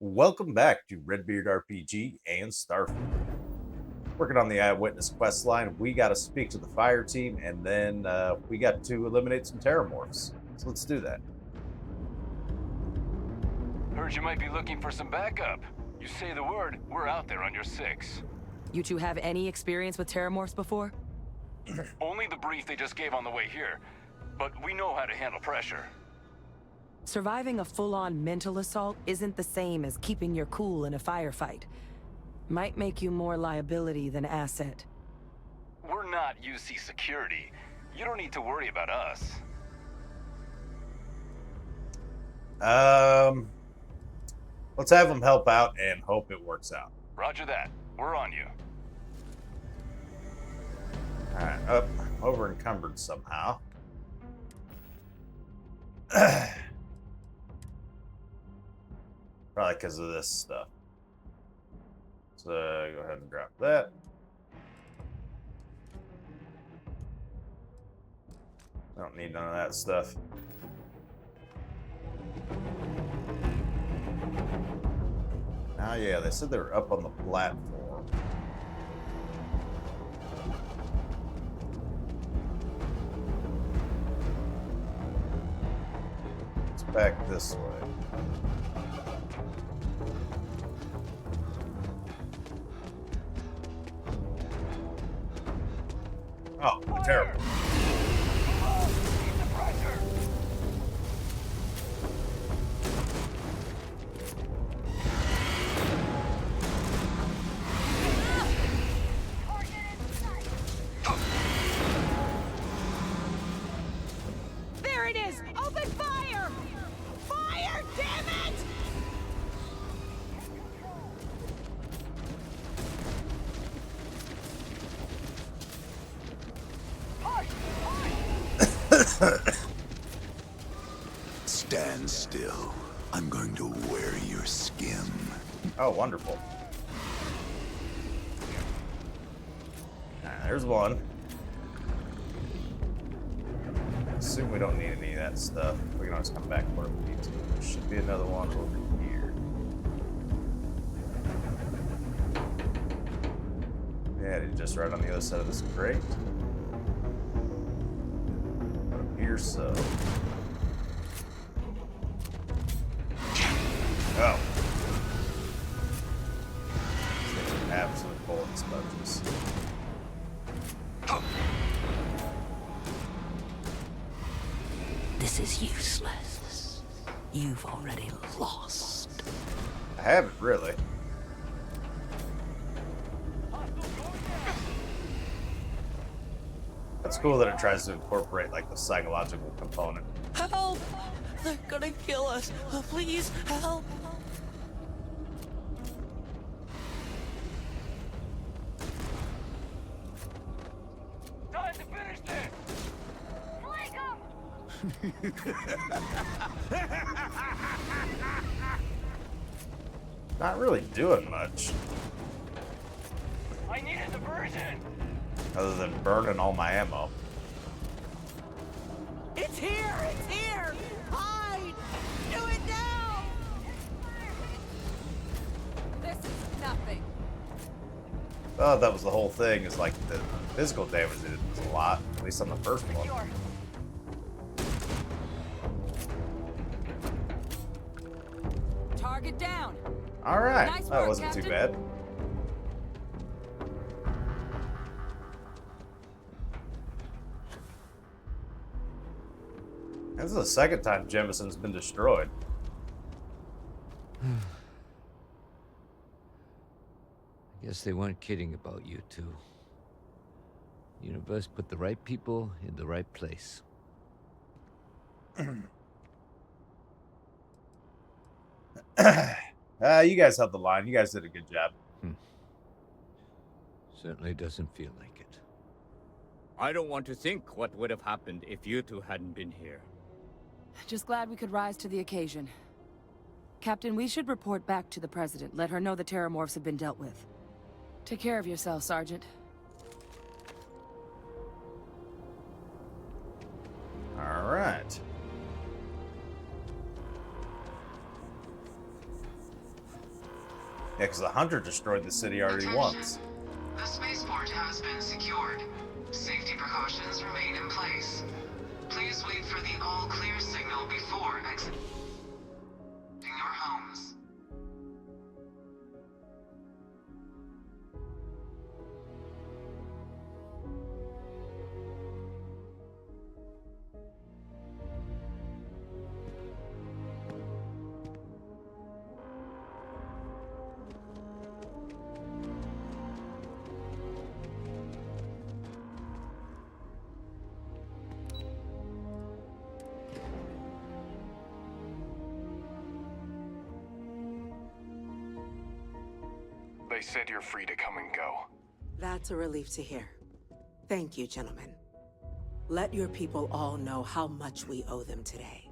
Welcome back to Redbeard RPG and Starfield. Working on the Eyewitness quest line, we got to speak to the fire team, and then we got to eliminate some Teramorphs. So let's do that. Heard you might be looking for some backup. You say the word, we're out there on your six. You two have any experience with Teramorphs before? Only the brief they just gave on the way here, but we know how to handle pressure. Surviving a full-on mental assault isn't the same as keeping your cool in a firefight. Might make you more liability than asset. We're not UC security. You don't need to worry about us. Let's have them help out and hope it works out. Roger that. We're on you. All right, up, over encumbered somehow. Probably because of this stuff. So go ahead and drop that. I don't need none of that stuff. Oh yeah, they said they were up on the platform. It's back this way. Oh, terrible. There it is! Open fire! Fire, damn it! Stand still. I'm going to wear your skin. Oh, wonderful. There's one. Assume we don't need any of that stuff. We can always come back for it if we need to. There should be another one over here. Yeah, it's just right on the other side of this crate. Up here, so. Oh. Absolute bullet sponges. This is useless. You've already lost. I haven't really. That's cool that it tries to incorporate like the psychological component. Help! They're gonna kill us. Please help! Time to finish this! Not really doing much I need a diversion! other than burning all my ammo. It's here! It's here! Hide! Do it now! This is nothing. Oh, that was the whole thing. Is like the physical damage it did was a lot, at least on the first one. Target down. All right, Nice that work, wasn't too Captain. bad. This is the second time Jemison's been destroyed. I guess they weren't kidding about you two. Universe put the right people in the right place. You guys held the line. You guys did a good job. Certainly doesn't feel like it. I don't want to think what would have happened if you two hadn't been here. Just glad we could rise to the occasion. Captain, we should report back to the President. Let her know the Teramorphs have been dealt with. Take care of yourself, Sergeant. All right. Yeah, because the Hunter destroyed the city already once. The spaceport has been secured. Safety precautions remain in place. Please wait for the all-clear signal before exiting your homes. They said you're free to come and go. That's a relief to hear. Thank you, gentlemen. Let your people all know how much we owe them today.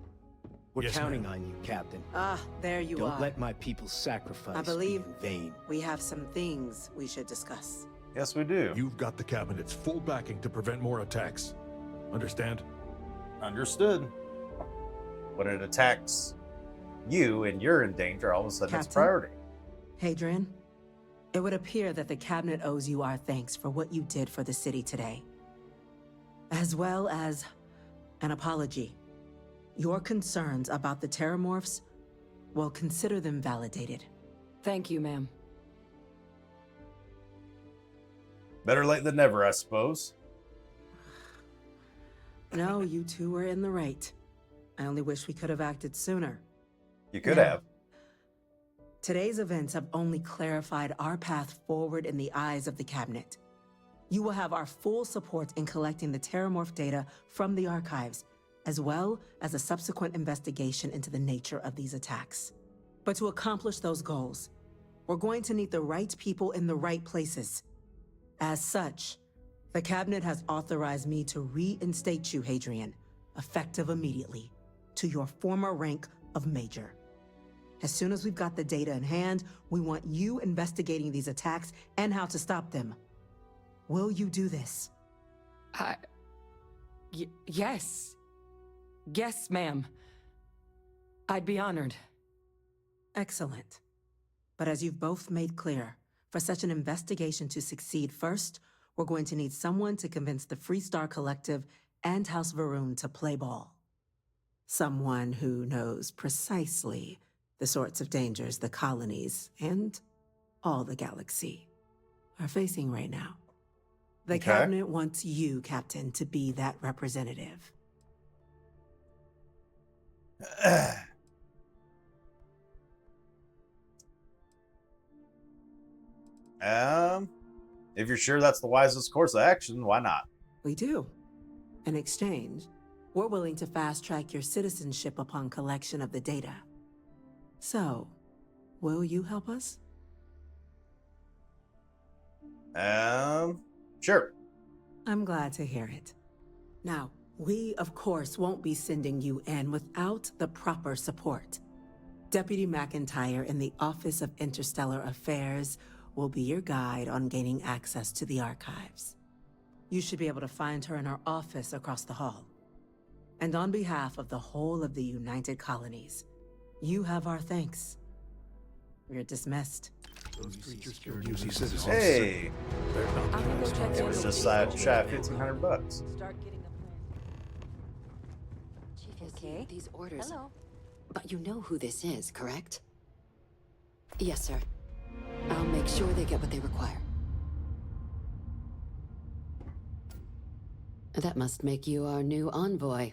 We're counting on you, Captain. Ah, there you are. Don't let my people's sacrifice I believe be in vain. we have some things we should discuss. Yes, we do. You've got the cabinet's full backing to prevent more attacks. Understand? Understood. When it attacks you and you're in danger, all of a sudden it's Captain? priority. Hadrian, it would appear that the cabinet owes you our thanks for what you did for the city today, as well as an apology. Your concerns about the Teramorphs, well, consider them validated. Thank you, ma'am. Better late than never, I suppose. No, you two were in the right. I only wish we could have acted sooner. You could Yeah. have. Today's events have only clarified our path forward in the eyes of the cabinet. You will have our full support in collecting the Teramorph data from the archives, as well as a subsequent investigation into the nature of these attacks. But to accomplish those goals, we're going to need the right people in the right places. As such, the cabinet has authorized me to reinstate you, Hadrian, effective immediately, to your former rank of Major. As soon as we've got the data in hand, we want you investigating these attacks and how to stop them. Will you do this? Yes. Yes, ma'am. I'd be honored. Excellent. But as you've both made clear, for such an investigation to succeed, first, we're going to need someone to convince the Freestar Collective and House Varun to play ball. Someone who knows precisely the sorts of dangers the colonies and all the galaxy are facing right now. The Okay. cabinet wants you, Captain, to be that representative. If you're sure that's the wisest course of action, why not? We do. In exchange, we're willing to fast-track your citizenship upon collection of the data. So, will you help us? Sure. I'm glad to hear it. Now, we, of course, won't be sending you in without the proper support. Deputy McIntyre in the Office of Interstellar Affairs will be your guide on gaining access to the archives. You should be able to find her in her office across the hall. And on behalf of the whole of the United Colonies, you have our thanks. You're dismissed. Those creatures are UC citizens. Hey, They're not I'm gonna go check it in was with just the shy of people. $1,500. Start getting the plan. Chief, you Okay. see these orders. Hello. But you know who this is, correct? Yes, sir. I'll make sure they get what they require. That must make you our new envoy.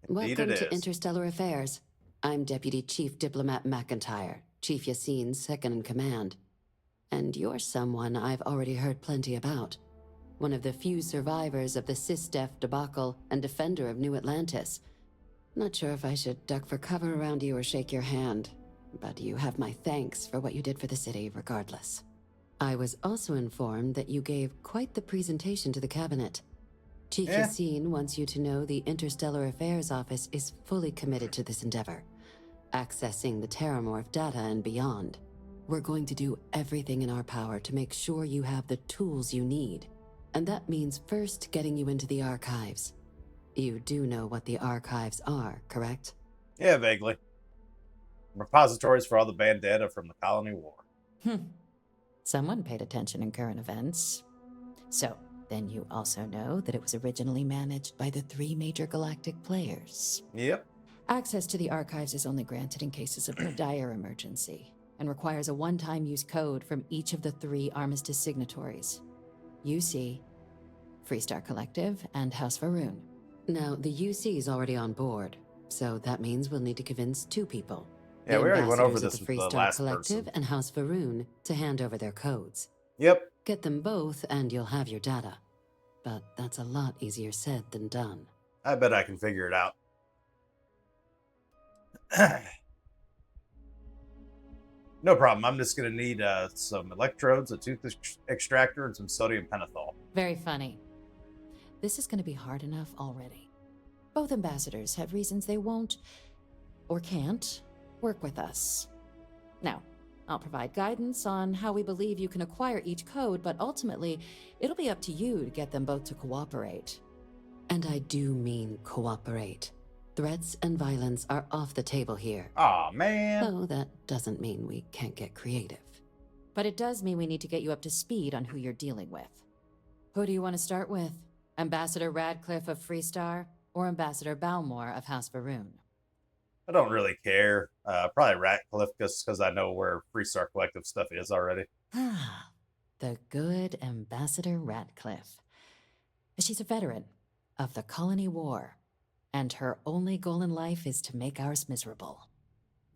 Indeed Welcome it to is. Interstellar Affairs. I'm Deputy Chief Diplomat McIntyre, Chief Yassine's second in command. And you're someone I've already heard plenty about. One of the few survivors of the SysDef debacle and defender of New Atlantis. Not sure if I should duck for cover around you or shake your hand, but you have my thanks for what you did for the city regardless. I was also informed that you gave quite the presentation to the cabinet. Chief Yassine wants you to know the Interstellar Affairs Office is fully committed to this endeavor, accessing the Teramorph data and beyond. We're going to do everything in our power to make sure you have the tools you need. And that means first getting you into the archives. You do know what the archives are, correct? Yeah, vaguely. Repositories for all the bandana from the Colony War. Someone paid attention in current events. So, then you also know that it was originally managed by the 3 major galactic players. Yep. Access to the archives is only granted in cases of dire emergency, and requires a one-time use code from each of the 3 Armistice signatories. UC, Freestar Collective, and House Varun. Now, the UC is already on board, so that means we'll need to convince 2 people. Yeah, we already went over Ambassadors this of with the the Freestar last Collective person. and House Varun to hand over their codes. Yep. Get them both, and you'll have your data. But that's a lot easier said than done. I bet I can figure it out. No problem. I'm just going to need some electrodes, a tooth extractor, and some sodium pentothal. Very funny. This is going to be hard enough already. Both ambassadors have reasons they won't, or can't, work with us. Now, I'll provide guidance on how we believe you can acquire each code, but ultimately, it'll be up to you to get them both to cooperate. And I do mean cooperate. Threats and violence are off the table here. Aw, man. Though that doesn't mean we can't get creative. But it does mean we need to get you up to speed on who you're dealing with. Who do you want to start with? Ambassador Radcliffe of Freestar, or Ambassador Balmore of House Varun? I don't really care. Probably Ratcliffe, just because I know where Freestar Collective stuff is already. The good Ambassador Radcliffe. She's a veteran of the Colony War, and her only goal in life is to make ours miserable.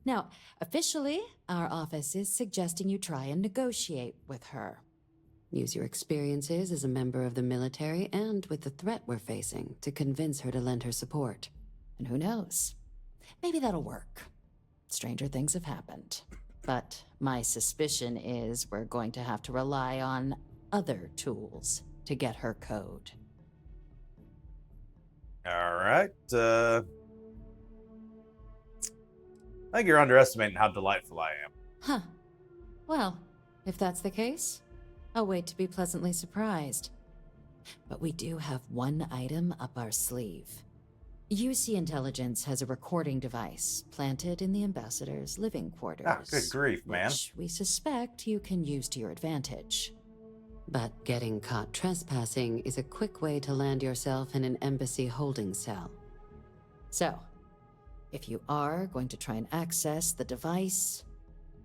Now, officially, our office is suggesting you try and negotiate with her. Use your experiences as a member of the military and with the threat we're facing to convince her to lend her support. And who knows? Maybe that'll work. Stranger things have happened. But my suspicion is we're going to have to rely on other tools to get her code. All right. I think you're underestimating how delightful I am. Huh. Well, if that's the case, I'll wait to be pleasantly surprised. But we do have one item up our sleeve. UC Intelligence has a recording device planted in the Ambassador's living quarters. Ah, good grief, man. Which we suspect you can use to your advantage. But getting caught trespassing is a quick way to land yourself in an embassy holding cell. So, if you are going to try and access the device,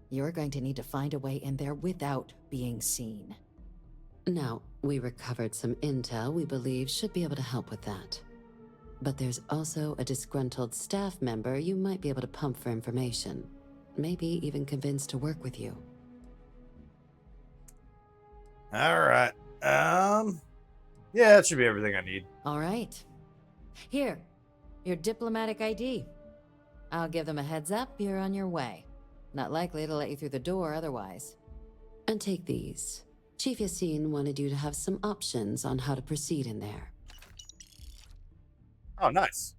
you're going to need to find a way in there without being seen. Now, we recovered some intel we believe should be able to help with that. But there's also a disgruntled staff member you might be able to pump for information. Maybe even convince to work with you. All right. Yeah, that should be everything I need. All right. Here, your diplomatic ID. I'll give them a heads up you're on your way. Not likely to let you through the door otherwise. And take these. Chief Yassine wanted you to have some options on how to proceed in there. Oh, nice.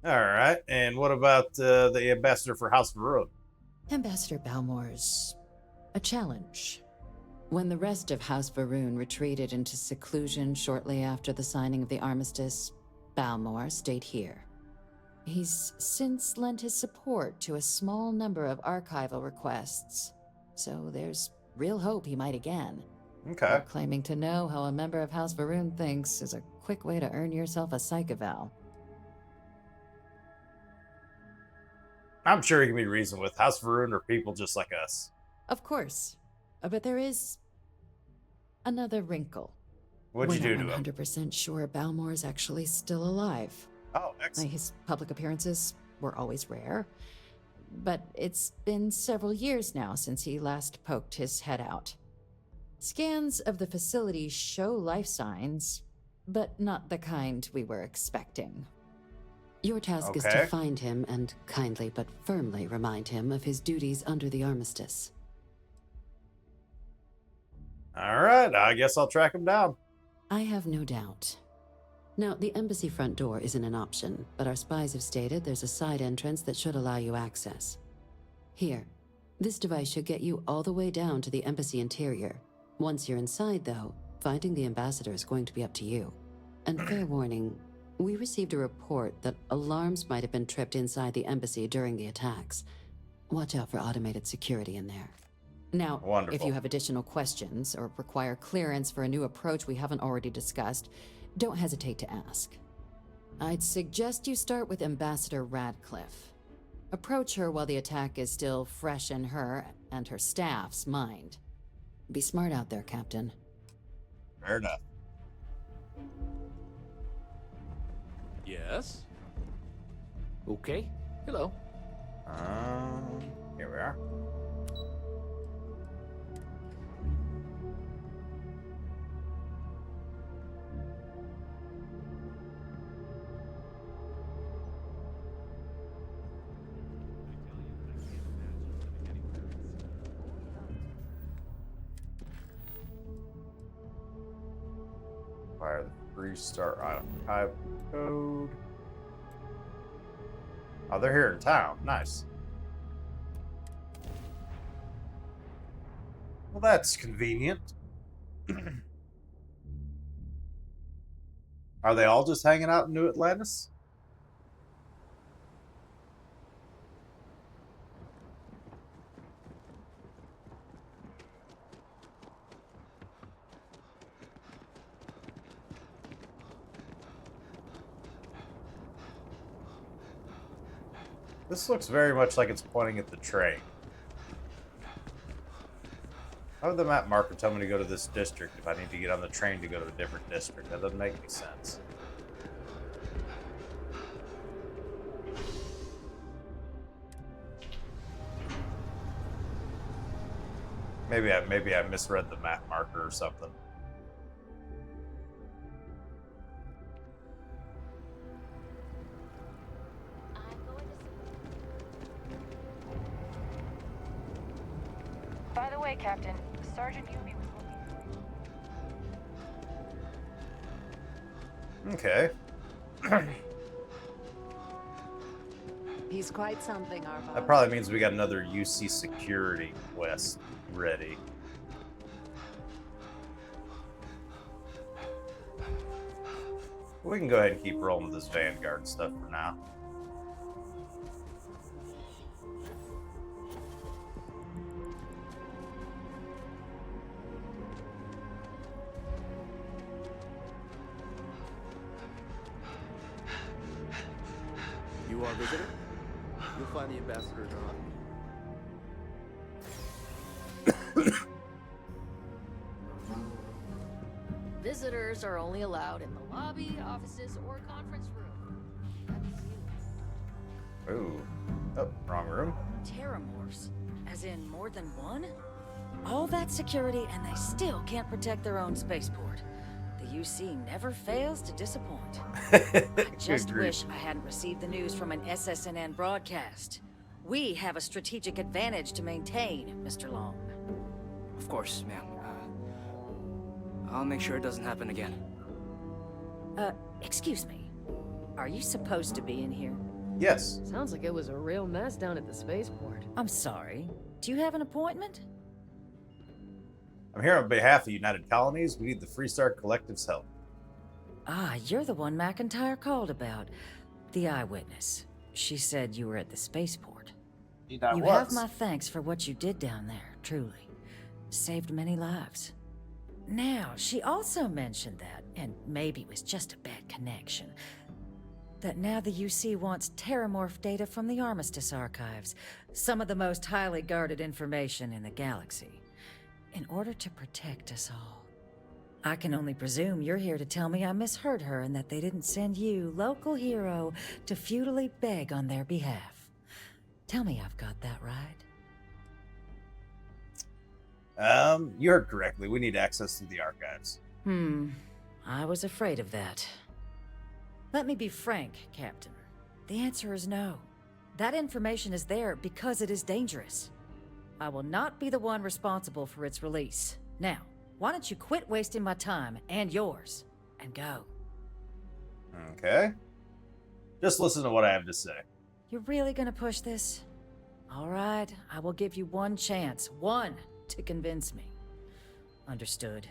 All right. And what about the ambassador for House Varun? Ambassador Balmore's a challenge. When the rest of House Varun retreated into seclusion shortly after the signing of the armistice, Balmore stayed here. He's since lent his support to a small number of archival requests, so there's real hope he might again. Okay. But claiming to know how a member of House Varun thinks is a quick way to earn yourself a psych eval. I'm sure he can be reasoned with. House Varun are people just like us. Of course. But there is another wrinkle. What'd you do to We're him? not 100% sure Balmore is actually still alive. Oh, excellent. His public appearances were always rare, but it's been several years now since he last poked his head out. Scans of the facility show life signs, but not the kind we were expecting. Your task is to find him and kindly but firmly remind him of his duties under the armistice. All right, I guess I'll track him down. I have no doubt. Now, the embassy front door isn't an option, but our spies have stated there's a side entrance that should allow you access. Here, this device should get you all the way down to the embassy interior. Once you're inside, though, finding the ambassador is going to be up to you. And fair warning, we received a report that alarms might have been tripped inside the embassy during the attacks. Watch out for automated security in there. Now, if Wonderful. you have additional questions or require clearance for a new approach we haven't already discussed, don't hesitate to ask. I'd suggest you start with Ambassador Radcliffe. Approach her while the attack is still fresh in her and her staff's mind. Be smart out there, Captain. Fair enough. Yes? Okay. Hello. Here we are. Fire the restart archive code. Oh, they're here in town. Nice. Well, that's convenient. Are they all just hanging out in New Atlantis? This looks very much like it's pointing at the train. How would the map marker tell me to go to this district if I need to get on the train to go to a different district? That doesn't make any sense. Maybe I misread the map marker or something. By the way, Captain, Sergeant Yumi was looking for you. Okay. He's quite something, our boss. That probably means we got another UC security quest ready. We can go ahead and keep rolling with this Vanguard stuff for now. You are a visitor? You'll find the ambassador in our office. Visitors are only allowed in the lobby, offices, or conference room. Ooh. Oh, wrong room. Teramorphs? As in more than one? All that security and they still can't protect their own spaceport. The UC never fails to disappoint. I just wish I hadn't received the news from an SSNN broadcast. We have a strategic advantage to maintain, Mr. Long. Of course, ma'am. I'll make sure it doesn't happen again. Excuse me. Are you supposed to be in here? Yes. Sounds like it was a real mess down at the spaceport. I'm sorry. Do you have an appointment? I'm here on behalf of United Colonies. We need the Freestar Collective's help. Ah, you're the one McIntyre called about. The Eyewitness. She said you were at the spaceport. You have my thanks for what you did down there, truly. Saved many lives. Now, she also mentioned that, and maybe it was just a bad connection, that now the UC wants Teramorph data from the Armistice archives, some of the most highly guarded information in the galaxy, in order to protect us all. I can only presume you're here to tell me I misheard her and that they didn't send you, local hero, to futilely beg on their behalf. Tell me I've got that right. You heard correctly. We need access to the archives. I was afraid of that. Let me be frank, Captain. The answer is no. That information is there because it is dangerous. I will not be the one responsible for its release. Now, why don't you quit wasting my time and yours, and go? Okay. Just listen to what I have to say. You're really gonna push this? All right, I will give you one chance. One to convince me. Understood.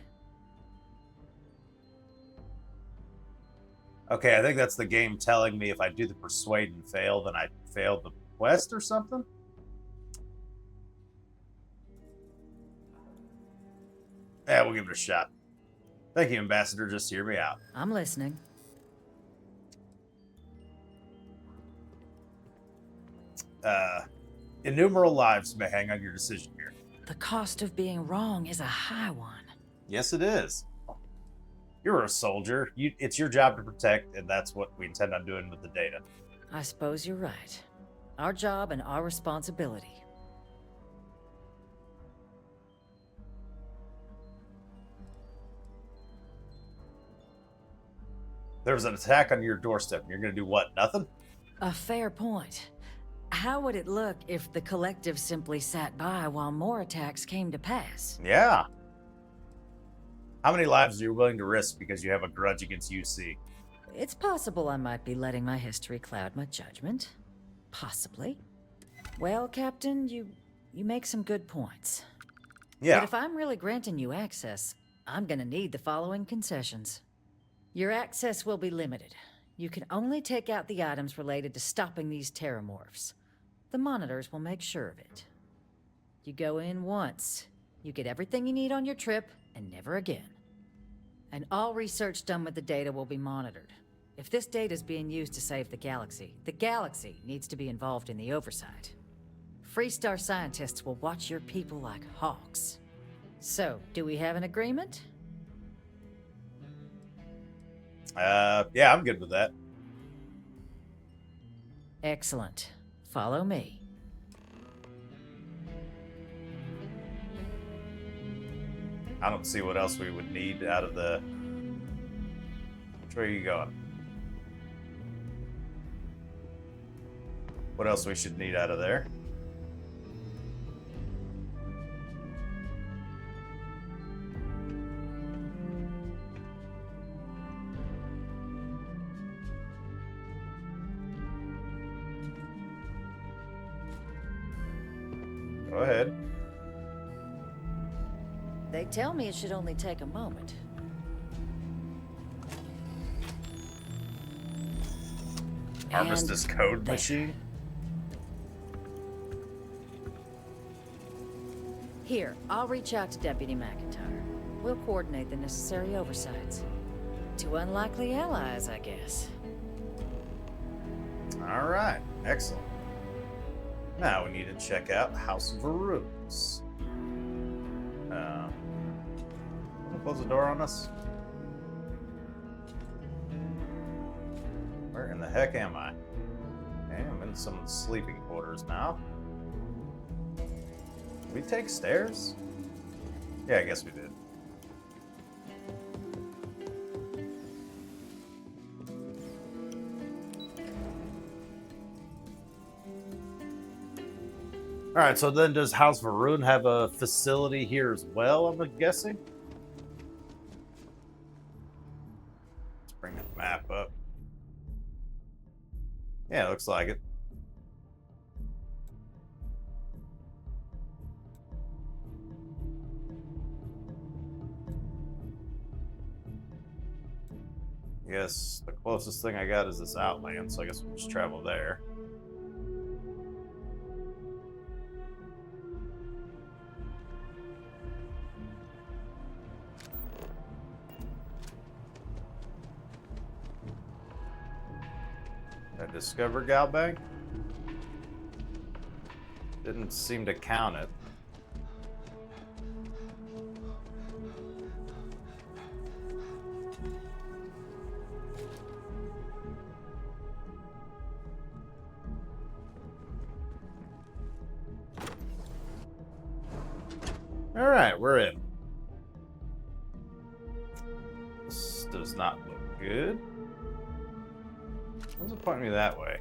Okay, I think that's the game telling me if I do the persuade and fail, then I failed the quest or something? Yeah, we'll give it a shot. Thank you, Ambassador. Just hear me out. I'm listening. Innumerable lives may hang on your decision here. The cost of being wrong is a high one. Yes, it is. You're a soldier. It's your job to protect, and that's what we intend on doing with the data. I suppose you're right. Our job and our responsibility. There was an attack on your doorstep, and you're going to do what? Nothing? A fair point. How would it look if the collective simply sat by while more attacks came to pass? Yeah. How many lives are you willing to risk because you have a grudge against UC? It's possible I might be letting my history cloud my judgment. Possibly. Well, Captain, you make some good points. Yeah. But if I'm really granting you access, I'm gonna need the following concessions. Your access will be limited. You can only take out the items related to stopping these Teramorphs. The monitors will make sure of it. You go in once, you get everything you need on your trip, and never again. And all research done with the data will be monitored. If this data is being used to save the galaxy needs to be involved in the oversight. Freestar scientists will watch your people like hawks. So, do we have an agreement? Yeah, I'm good with that. Excellent. Follow me. I don't see what else we would need out of the... Which way are you going? What else we should need out of there? Go ahead. They tell me it should only take a moment. Armistice code there. machine? Here, I'll reach out to Deputy McIntyre. We'll coordinate the necessary oversights. Two unlikely allies, I guess. All right, excellent. Now we need to check out House of Varun's. Close the door on us. Where in the heck am I? Okay, I'm in some sleeping quarters now. Did we take stairs? Yeah, I guess we did. Alright, so then does House Varun have a facility here as well, I'm guessing? Let's bring the map up. Yeah, looks like it. Yes, the closest thing I got is this Outland, so I guess we'll just travel there. Did I discover Galbank? Didn't seem to count it. All right, we're in. This does not look good. Why does it point me that way?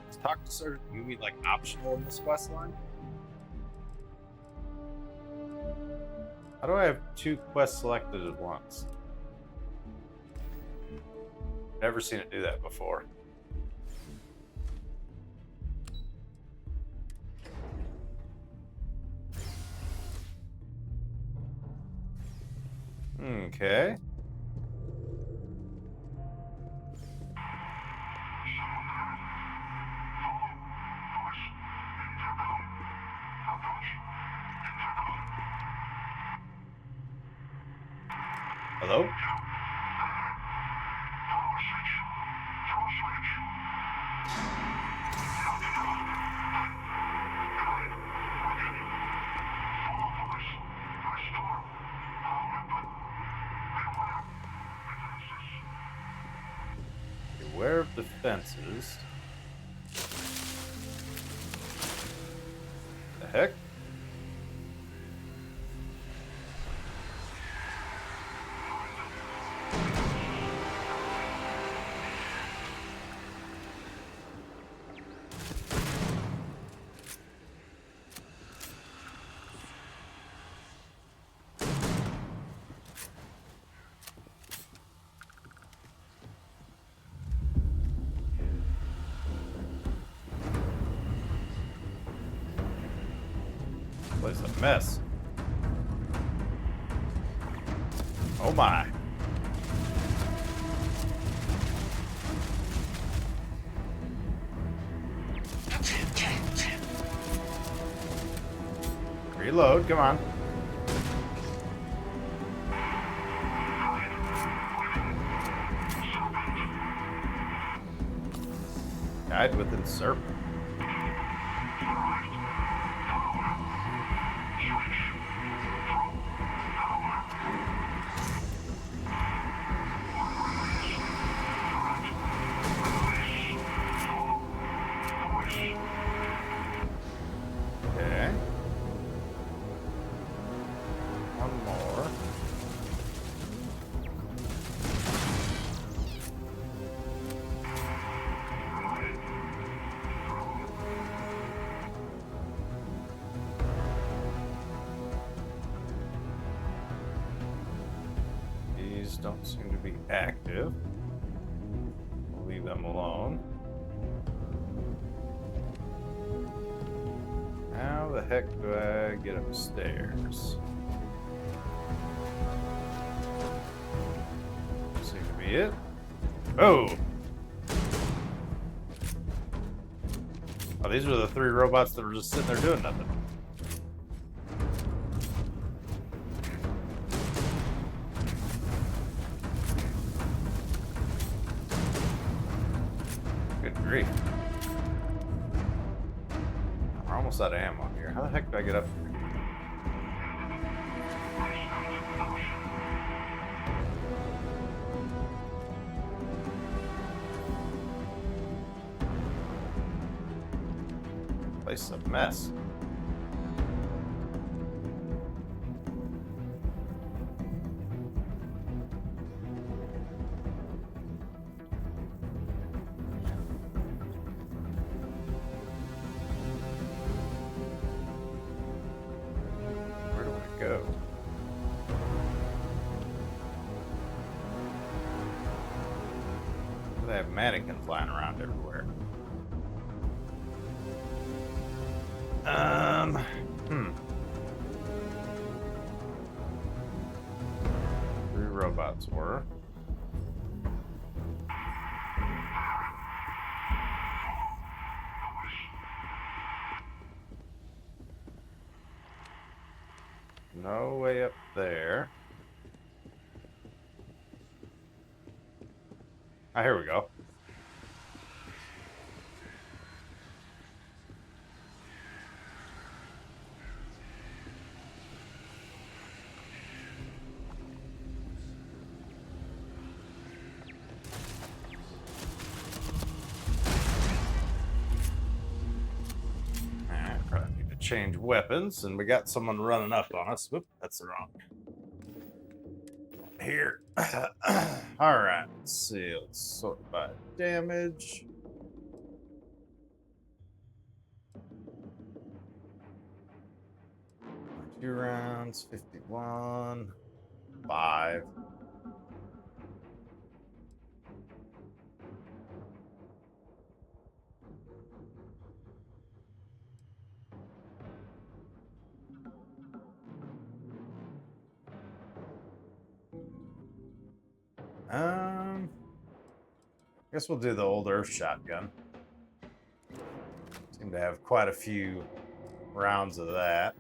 Is talk to Sergeant Yumi like optional in this quest line? How do I have two quests selected at once? Never seen it do that before. Okay. Hello? Beware of defenses. The heck? Place a mess. Oh my. Reload, come on. Guide within serpent. Okay. One more. These don't seem to be active. We'll leave them alone. How the heck do I get upstairs? Seem to be it. Oh! Oh, these were the 3 robots that were just sitting there doing nothing. Good grief. We're almost out of ammo here. How the heck do I get up here? Place is a mess. Where do I go? They have mannequins flying around everywhere. Hmm. 3 robots were. No way up there. Ah, here we go. Change weapons, and we got someone running up on us. Whoop, that's wrong. Here. All right, let's see. Let's sort by damage. Two rounds, 51, 5. Guess we'll do the old Earth shotgun. Seem to have quite a few rounds of that.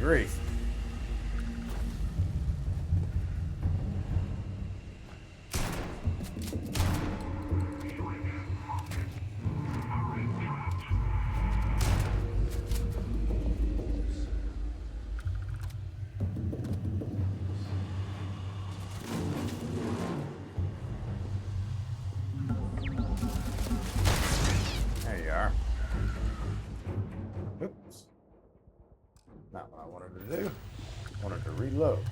grief. There you are. Oops. Not what I wanted to do. I wanted to reload.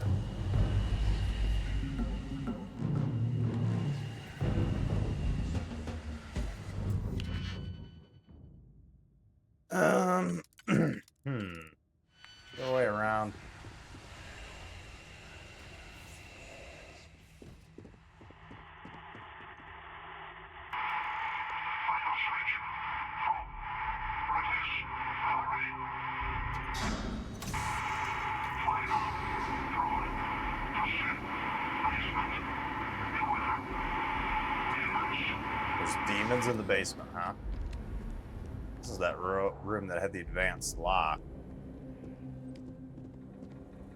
Go way around. There's demons in the basement, huh? This is that room that had the advanced lock.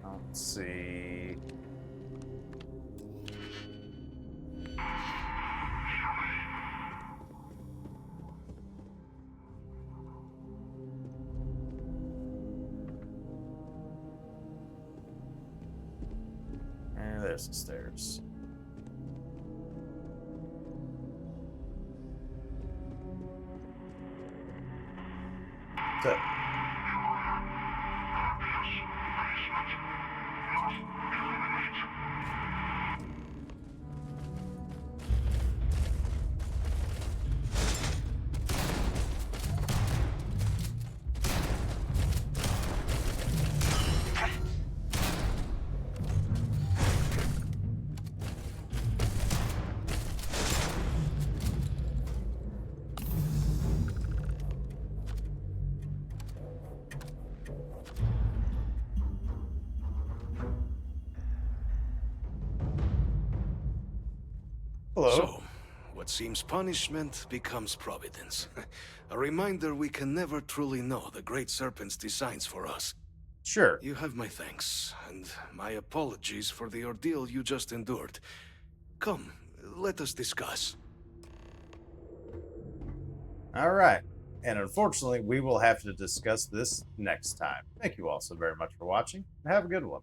Let's see. And there's the stairs. So, hello. So, what seems punishment becomes providence. A reminder we can never truly know the Great Serpent's designs for us. Sure. You have my thanks, and my apologies for the ordeal you just endured. Come, let us discuss. All right. And unfortunately, we will have to discuss this next time. Thank you all so very much for watching, and have a good one.